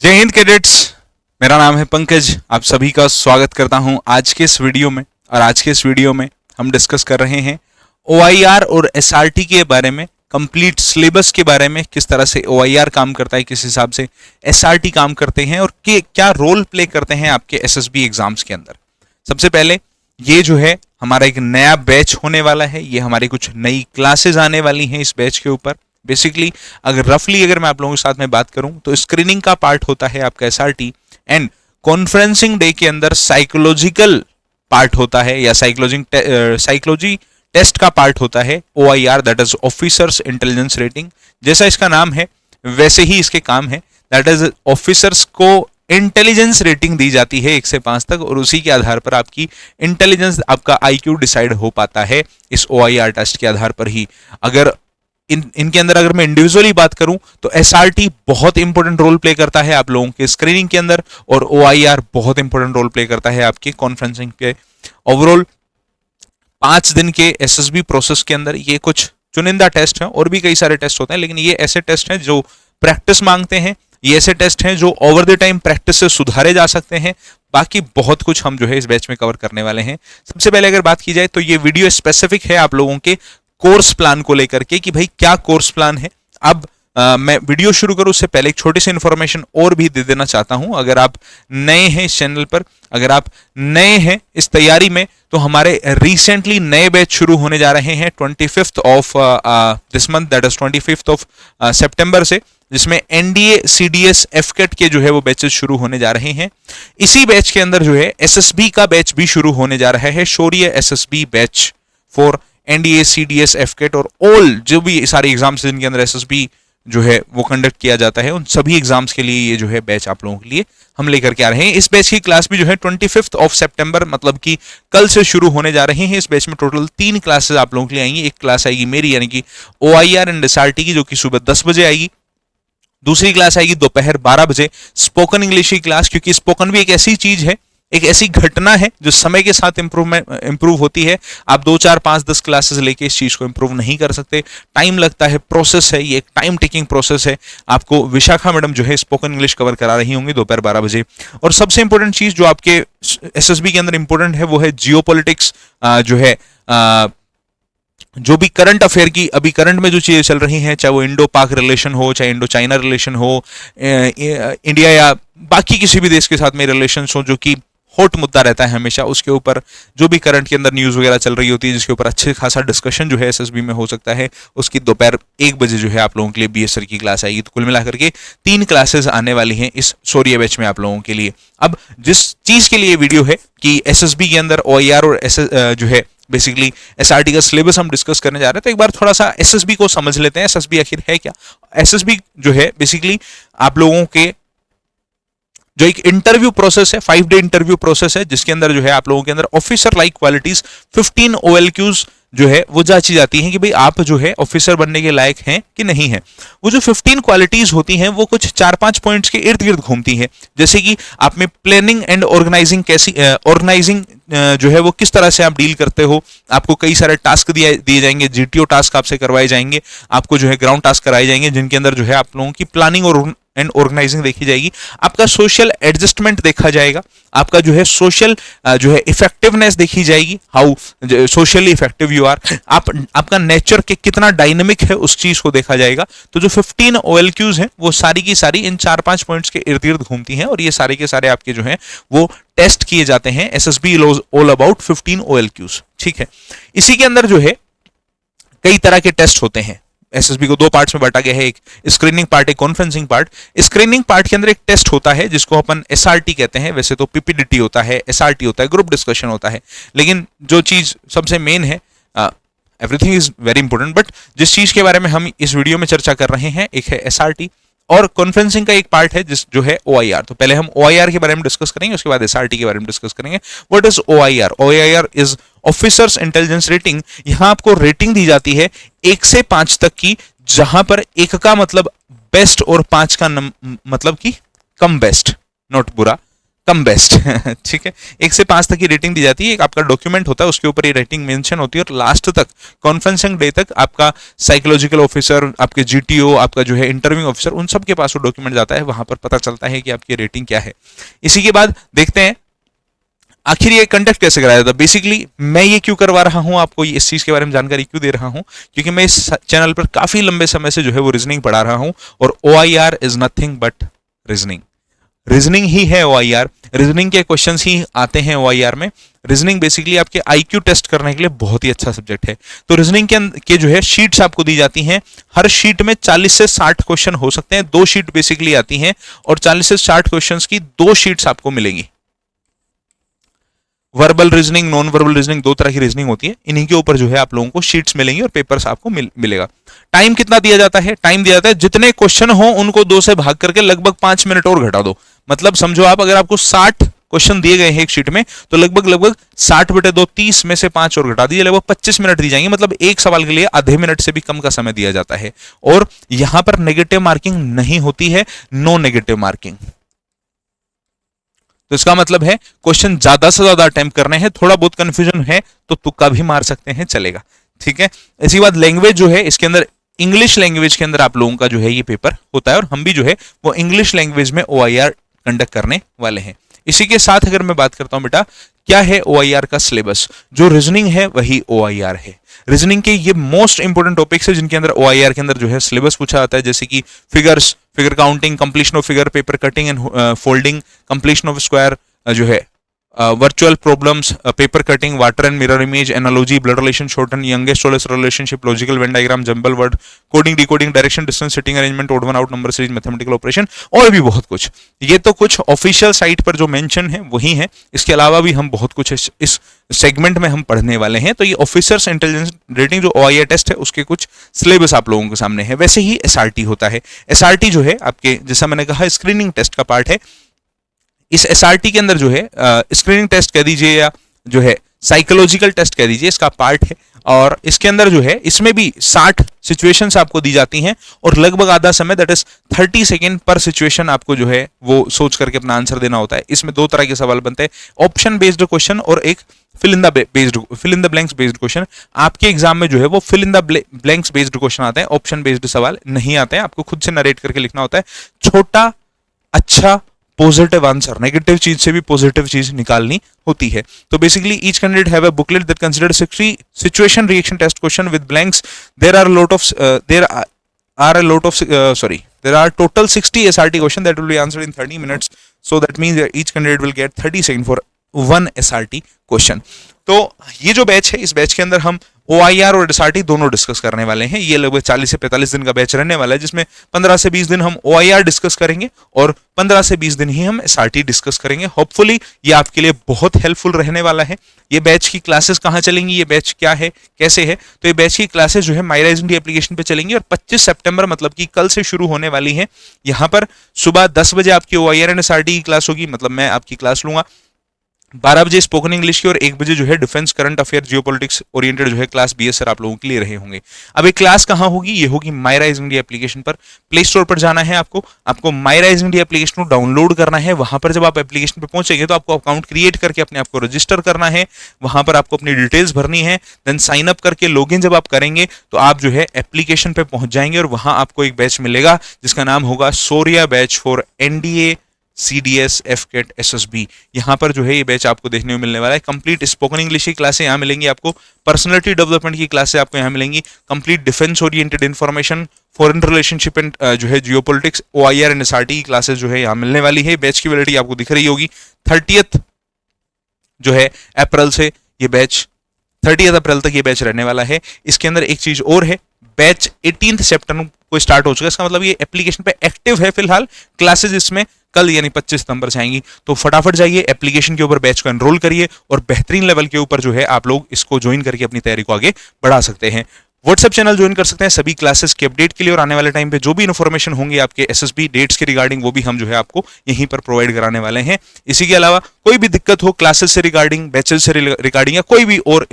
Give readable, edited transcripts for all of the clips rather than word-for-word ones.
जय हिंद कैडेट्स। मेरा नाम है पंकज। आप सभी का स्वागत करता हूं आज के इस वीडियो में। और आज के इस वीडियो में हम डिस्कस कर रहे हैं OIR और SRT के बारे में, कंप्लीट सिलेबस के बारे में, किस तरह से OIR काम करता है, किस हिसाब से SRT काम करते हैं और क्या रोल प्ले करते हैं आपके SSB एग्जाम्स के अंदर। सबसे पहले ये जो है हमारा एक नया बैच होने वाला है, ये हमारी कुछ नई क्लासेस आने वाली हैं इस बैच के ऊपर। बेसिकली अगर मैं आप लोगों के साथ में बात करूं तो स्क्रीनिंग का पार्ट होता है आपका SRT एंड कॉन्फ्रेंसिंग डे के अंदर साइकोलॉजिकल पार्ट होता है या साइकोलॉजी टेस्ट का पार्ट होता है OIR, that is officers intelligence rating. जैसा इसका नाम है वैसे ही इसके काम है, दैट इज ऑफिसर्स को इंटेलिजेंस रेटिंग दी जाती है 1 से 5 तक और उसी के आधार पर आपकी इंटेलिजेंस, आपका IQ डिसाइड हो पाता है इस OIR टेस्ट के आधार पर ही। अगर इनके अंदर अगर मैं इंडिविजुअली बात करूं तो SRT बहुत इंपॉर्टेंट रोल प्ले करता है आप लोगों के स्क्रीनिंग के अंदर और OIR बहुत इंपॉर्टेंट रोल प्ले करता है आपके कॉन्फ्रेंसिंग के। ओवरऑल 5 दिन के SSB प्रोसेस के अंदर ये कुछ चुनिंदा टेस्ट हैं, और भी कई सारे टेस्ट होते हैं, लेकिन ये ऐसे टेस्ट हैं जो प्रैक्टिस मांगते हैं, ये ऐसे टेस्ट हैं जो ओवर द टाइम प्रैक्टिस से सुधारे जा सकते हैं। बाकी बहुत कुछ हम जो है इस बैच में कवर करने वाले हैं। सबसे पहले अगर बात की जाए तो ये वीडियो स्पेसिफिक है आप लोगों के कोर्स प्लान को लेकर के कि भाई क्या कोर्स प्लान है। अब मैं वीडियो शुरू करूं उससे पहले एक छोटी सी इंफॉर्मेशन और भी दे देना चाहता हूं। अगर आप नए हैं इस चैनल पर, अगर आप नए हैं इस तैयारी में, तो हमारे रिसेंटली नए बैच शुरू होने जा रहे हैं 25th of this month, that is 25th of September से, जिसमें NDA CDS FCAT के जो है वो बैचेस शुरू होने जा रहे हैं। इसी बैच के अंदर जो है SSB का बैच भी शुरू होने जा रहा है, शौर्य SSB batch for NDA CDS FCAT और ऑल जो भी सारे एग्जाम्स जिनके अंदर SSB जो है वो कंडक्ट किया जाता है, उन सभी एग्जाम्स के लिए ये जो है बैच आप लोगों के लिए हम लेकर के आ रहे हैं। इस बैच की क्लास भी जो है 25th ऑफ सितंबर मतलब कि कल से शुरू होने जा रहे हैं। इस बैच में टोटल 3 क्लासेस आप लोगों के लिए आएंगी। एक क्लास आएगी मेरी यानी कि OIR एंड SRT की, जो कि सुबह 10 बजे आएगी। दूसरी क्लास आएगी दोपहर 12 बजे, स्पोकन इंग्लिश की क्लास, क्योंकि स्पोकन भी एक ऐसी चीज है, एक ऐसी घटना है जो समय के साथ इंप्रूव होती है। आप 2, 4, 5, 10 क्लासेस लेके इस चीज को इंप्रूव नहीं कर सकते, टाइम लगता है, प्रोसेस है, ये एक टाइम टेकिंग प्रोसेस है। आपको विशाखा मैडम जो है स्पोकन इंग्लिश कवर करा रही होंगी दोपहर 12 बजे। और सबसे इंपॉर्टेंट चीज जो आपके SSB के अंदर इंपॉर्टेंट है वो है जियोपॉलिटिक्स, जो है जो भी करंट अफेयर की अभी करंट में जो चीजें चल रही हैं, चाहे वो इंडो पाक रिलेशन हो, चाहे इंडो चाइना रिलेशन हो, इंडिया या बाकी किसी भी देश के साथ में रिलेशन हो, जो कि हॉट मुद्दा रहता है हमेशा, उसके ऊपर जो भी करंट के अंदर न्यूज वगैरह चल रही होती है, जिसके ऊपर अच्छे खासा डिस्कशन जो है SSB में हो सकता है, उसकी दोपहर 1 बजे जो है आप लोगों के लिए BSR की क्लास आएगी। तो कुल मिलाकर के 3 क्लासेस आने वाली हैं इस शौर्य बैच में आप लोगों के लिए। अब जिस चीज के लिए वीडियो है कि SSB के अंदर OIR और जो है बेसिकली SRT का सिलेबस हम डिस्कस करने जा रहे हैं, तो एक बार थोड़ा सा SSB को समझ लेते हैं। SSB आखिर है क्या? SSB जो है बेसिकली आप लोगों के जो एक इंटरव्यू प्रोसेस है, 5 डे इंटरव्यू प्रोसेस है, जिसके अंदर जो है आप लोगों के अंदर ऑफिसर लाइक क्वालिटीज 15 OLQs जो है वो जांची जाती हैं कि भाई आप जो है ऑफिसर बनने के लायक हैं कि नहीं है। वो जो 15 क्वालिटीज होती हैं वो कुछ 4-5 पॉइंट्स के इर्द गिर्द घूमती हैं, जैसे कि आप में प्लानिंग एंड ऑर्गेनाइजिंग कैसी ऑर्गेनाइजिंग जो है वो किस तरह से आप डील करते हो। आपको कई सारे टास्क दिए जाएंगे, GTO टास्क आपसे करवाए जाएंगे, आपको जो है ग्राउंड टास्क कराए जाएंगे, जिनके अंदर जो है आप लोगों की प्लानिंग और एंड ऑर्गेनाइजिंग देखी जाएगी, आपका सोशल एडजस्टमेंट देखा जाएगा, आपका जो है सोशल जो है इफेक्टिवनेस देखी जाएगी, how socially effective you are, आपका नेचर के कितना डायनेमिक है उस चीज को देखा जाएगा। तो जो 15 OLQs हैं वो सारी की सारी इन 4-5 पॉइंट्स के इर्द गिर्द घूमती हैं और ये सारे के सारे आपके जो हैं वो टेस्ट किए जाते हैं। SSB ऑल अबाउट 15 OLQs, ठीक है। इसी के अंदर जो है कई तरह के टेस्ट होते हैं। SSB को 2 पार्ट्स में बांटा गया है, एक स्क्रीनिंग पार्ट, एक कॉन्फ्रेंसिंग पार्ट। स्क्रीनिंग पार्ट के अंदर एक टेस्ट होता है जिसको अपन SRT कहते हैं। वैसे तो PPDT होता है, SRT होता है, ग्रुप डिस्कशन होता है, लेकिन जो चीज सबसे मेन है, everything is very important, but जिस चीज के बारे में हम इस वीडियो में चर्चा कर रहे हैं एक है SRT और कॉन्फ्रेंसिंग का एक पार्ट है जिस जो है OIR। तो पहले हम OIR के बारे में डिस्कस करेंगे, उसके बाद SRT के बारे में डिस्कस करेंगे। What is OIR? OIR is officers intelligence rating. यहां आपको रेटिंग दी जाती है 1 से 5 तक की, जहां पर 1 का मतलब बेस्ट और 5 का मतलब कि कम बेस्ट, नॉट बुरा, कम बेस्ट ठीक है, 1 से 5 तक की रेटिंग दी जाती है। एक आपका डॉक्यूमेंट होता है, उसके ऊपर ये रेटिंग मेंशन होती है और लास्ट तक कॉन्फ्रेंसिंग डे तक आपका साइकोलॉजिकल ऑफिसर, आपके जीटीओ, आपका जो है इंटरव्यू ऑफिसर, उन सब के पास वो डॉक्यूमेंट जाता है, वहां पर पता चलता है कि आपकी रेटिंग क्या है। इसी के बाद देखते हैं आखिर ये कंडक्ट कैसे कराया जाता है। बेसिकली मैं ये क्यों करवा रहा हूं, आपको इस चीज के बारे में जानकारी क्यों दे रहा हूं, क्योंकि मैं इस चैनल पर काफी लंबे समय से जो है वो रीजनिंग पढ़ा रहा हूं और OIR is nothing but reasoning. Reasoning ही है OIR, रीजनिंग के क्वेश्चंस ही आते हैं OIR में। रीजनिंग बेसिकली आपके IQ टेस्ट करने के लिए बहुत ही अच्छा सब्जेक्ट है। तो रीजनिंग के जो है शीट्स आपको दी जाती हैं, हर शीट में 40 से 60 क्वेश्चन हो सकते हैं, 2 शीट बेसिकली आती हैं और 40 से 60 क्वेश्चंस की 2 शीट्स आपको मिलेंगी। Verbal reasoning, non verbal reasoning, 2 तरह की रीजनिंग होती है। इन्हीं के ऊपर जो है आप लोगों को शीट्स मिलेंगी और पेपर्स आपको मिलेगा। टाइम कितना दिया जाता है? टाइम दिया जाता है जितने क्वेश्चन हो उनको 2 से भाग करके लगभग 5 मिनट और घटा दो। मतलब समझो आप, अगर आपको 60 क्वेश्चन दिए गए हैं एक शीट में, तो लगभग 60/2 30 में से 5 और घटा दीजिए, लगभग 25 मिनट दी जाएंगे। मतलब एक सवाल के लिए आधे मिनट से भी कम का समय दिया जाता है और यहां पर नेगेटिव मार्किंग नहीं होती है, नो नेगेटिव मार्किंग। तो इसका मतलब है क्वेश्चन ज्यादा से ज्यादा अटेम्प्ट करने हैं, थोड़ा बहुत कंफ्यूजन है तो तुक्का भी मार सकते हैं, चलेगा। ठीक है, इसी बात लैंग्वेज जो है इसके अंदर, इंग्लिश लैंग्वेज के अंदर आप लोगों का जो है ये पेपर होता है और हम भी जो है वो इंग्लिश लैंग्वेज में OIR कंडक्ट करने वाले हैं। इसी के साथ अगर मैं बात करता हूं बेटा क्या है OIR का सिलेबस, जो रीजनिंग है वही OIR है। रीजनिंग के ये मोस्ट इंपोर्टेंट टॉपिक्स है जिनके अंदर OIR के अंदर जो है सिलेबस पूछा जाता है, जैसे कि figures, figure counting, completion of figure, paper cutting and folding, completion of square, जो है virtual problems, paper cutting, water and mirror image, analogy, blood relation, shorten, youngest tallest relationship, logical Venn diagram, jumble word, coding, decoding, direction, distance, sitting arrangement, odd one out, number series, mathematical operation और भी बहुत कुछ। ये तो कुछ official site पर जो mention है वही है, इसके अलावा भी हम बहुत कुछ इस सेगमेंट में हम पढ़ने वाले हैं। तो ये ऑफिसर्स इंटेलिजेंस रेटिंग जो OIR टेस्ट है उसके कुछ सिलेबस आप लोगों के सामने है। वैसे ही SRT होता है। SRT जो है आपके, जैसा मैंने कहा, स्क्रीनिंग टेस्ट का पार्ट है। इस SRT के अंदर जो है स्क्रीनिंग टेस्ट कह दीजिए या जो है साइकोलॉजिकल टेस्ट कह दीजिए, इसका पार्ट है। और इसके अंदर जो है इसमें भी 60 सिचुएशंस आपको दी जाती हैं और लगभग आधा समय, दैट इज 30 सेकेंड पर सिचुएशन आपको जो है वो सोच करके अपना आंसर देना होता है। इसमें 2 तरह के सवाल बनते हैं, ऑप्शन बेस्ड क्वेश्चन और एक fill in the blanks based question. आपके एग्जाम में जो है वो fill in the blanks based question आते हैं, ऑप्शन बेस्ड सवाल नहीं आते हैं। आपको खुद से नरेट करके लिखना होता है, छोटा अच्छा पॉजिटिव आंसर, नेगेटिव चीज से भी पॉजिटिव चीज निकालनी होती है। तो basically each candidate have a booklet that considers 60 situation reaction test question with blanks. There are total 60 SRT question that will be answered in 30 minutes, so that means each candidate will get 30 second for 1 SRT question. तो ये जो batch है, इस batch के अंदर हम OIR और SRT दोनों डिस्कस करने वाले हैं। ये लगभग 40 से 45 दिन का बैच रहने वाला है, जिसमें 15 से 20 दिन हम OIR डिस्कस करेंगे और 15 से 20 दिन ही हम SRT डिस्कस करेंगे। होपफुली ये आपके लिए बहुत हेल्पफुल रहने वाला है। ये बैच की क्लासेस कहाँ चलेंगी, ये बैच क्या है, कैसे है, तो ये बैच की क्लासेस जो है मायराइज इंडिया एप्लीकेशन पे चलेंगी और 25 सितंबर मतलब कि कल से शुरू होने वाली है। यहाँ पर सुबह 10 बजे आपकी OIR एंड SRT की क्लास होगी, मतलब मैं आपकी क्लास लूंगा। 12 बजे स्पोकन इंग्लिश की और 1 बजे जो है defence, current affair, geopolitics oriented जो है क्लास BS सर आप लोगों के लिए रहे होंगे। अब एक क्लास कहाँ होगी, ये होगी मायराइज इंडिया एप्लीकेशन पर। प्ले स्टोर पर जाना है आपको मायराइज इंडिया एप्लीकेशन को डाउनलोड करना है। वहां पर जब आप एप्लीकेशन पे पहुंचेंगे तो आपको अकाउंट क्रिएट करके अपने आप को रजिस्टर करना है, वहां पर आपको अपनी डिटेल्स भरनी है, देन साइन अप करके लॉगिन जब आप करेंगे तो आप जो है एप्लीकेशन पे पहुंच जाएंगे और वहां आपको एक बैच मिलेगा जिसका नाम होगा Shaurya batch for NDA CDS FCAT SSB। यहाँ पर जो है ये बैच आपको देखने में मिलने वाला है। कंप्लीट स्पोकन इंग्लिश की क्लासें यहाँ मिलेंगी आपको, पर्सनालिटी डेवलपमेंट की क्लासें आपको यहाँ मिलेंगी, complete defence oriented information, foreign relationship and जो है जियोपॉलिटिक्स, OIR एंड SRT की क्लासेस जो है यहाँ मिलने वाली है। बैच की वैलिडिटी आपको दिख रही होगी 30 जो है अप्रैल से ये बैच 30 अप्रैल तक ये बैच रहने वाला है। इसके अंदर एक चीज और है, बैच 18 सितंबर को स्टार्ट हो चुका है। इसका मतलब ये एप्लीकेशन पे एक्टिव है फिलहाल, क्लासेस इसमें कल यानी 25 सितंबर से आएंगी। तो फटाफट जाइए एप्लीकेशन के ऊपर बैच को एनरोल करिए और बेहतरीन लेवल के ऊपर जो है आप लोग इसको ज्वाइन करके अपनी तैयारी को आगे बढ़ा सकते हैं। व्हाट्सएप चैनल ज्वाइन कर सकते हैं सभी क्लासेस के अपडेट के लिए और आने वाले टाइम पे जो भी इन्फॉर्मेशन होंगे आपके SSB डेट्स के रिगार्डिंग वो भी हम जो है आपको यहीं पर प्रोवाइड कराने वाले हैं। इसी के अलावा कोई भी दिक्कत हो क्लासेस से रिगार्डिंग, बैचेस से रिगार्डिंग या कोई भी और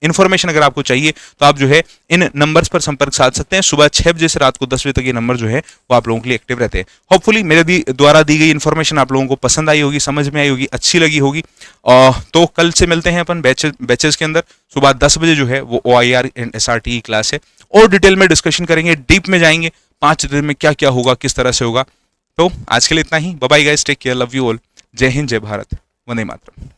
इन्फॉर्मेशन अगर आपको चाहिए तो आप जो है इन नंबर्स पर संपर्क साध सकते हैं। सुबह 6 बजे से रात को 10 बजे तक ये नंबर जो है वो आप लोगों के लिए एक्टिव रहते हैं। होपफुली मेरे द्वारा दी गई इन्फॉर्मेशन आप लोगों को पसंद आई होगी, समझ में आई होगी, अच्छी लगी होगी। तो कल से मिलते हैं अपन बैचेस के अंदर। सुबह 10 बजे जो है वो OIR एंड SRT की क्लास है और डिटेल में डिस्कशन करेंगे, डीप में जाएंगे 5 दिन में क्या क्या होगा, किस तरह से होगा। तो आज के लिए इतना ही। Bye bye guys, take care, love you all. जय हिंद, जय भारत, वंदे मातरम।